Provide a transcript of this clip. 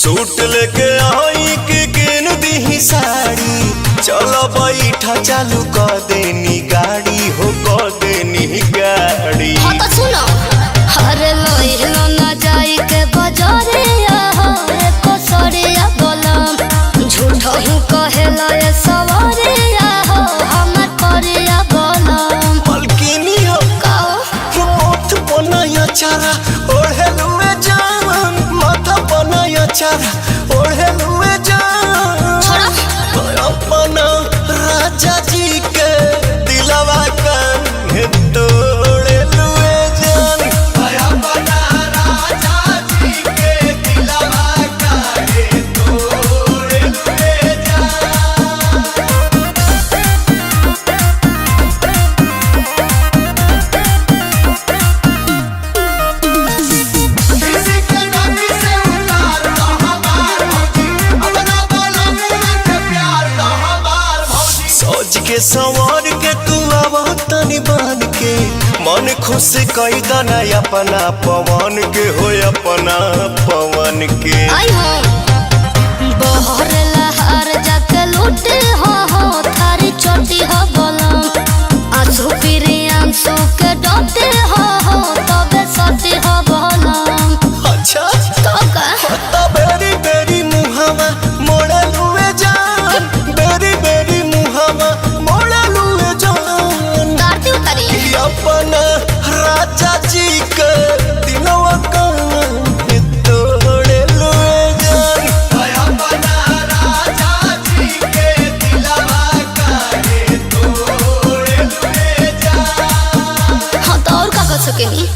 Suit लेके आई के किन दी साड़ी, चलो बैठा चालू कर देनी गाड़ी हो, कर देनी गाड़ी। हाँ तो सुनो, अरे लोइलो ना जाई के बजारिया हो एको सरिया बोलम, झूठो ही कहेला ये सवारिया हो हमर परिया बोलम। मलकिनी हो काओ मोथ बनाया चारा ओढ़े लुए जान, माथा बनाया चारा ओढ़े लुए जान। छोड़ा अपना राजा जी के दिलवा कान्हे तोड़े लुए जान, अपना राजा जी के दिलवा कान्हे तोड़े लुए जान। किसी के नबी से उतार दो हमार भौजी, अपना बोलो मुँह के प्यार दो हमार भौजी। सोच के संवर के तू आवा तनी बान के, मन खुश कई दना अपना पवन के हो, अपना पवन के। आई हो बहर लहर जाके लूटे हो थारी चोटी हो बोलम, आंसू फिरे आंसू के डोटे हो तबे सटी हो बोलम। अच्छा तो का तो बेरी बेरी मुहावा मोड़े लुए जान, बेरी बेरी मुहावा मोड़े लुए जान। दाती उतारी अपना राजा जी के दिलवा कान्हे तोड़े लुए जान, अपना राजा जी के दिलवा कान्हे तोड़े लुए जान। हाँ तो और का कर सकेनी।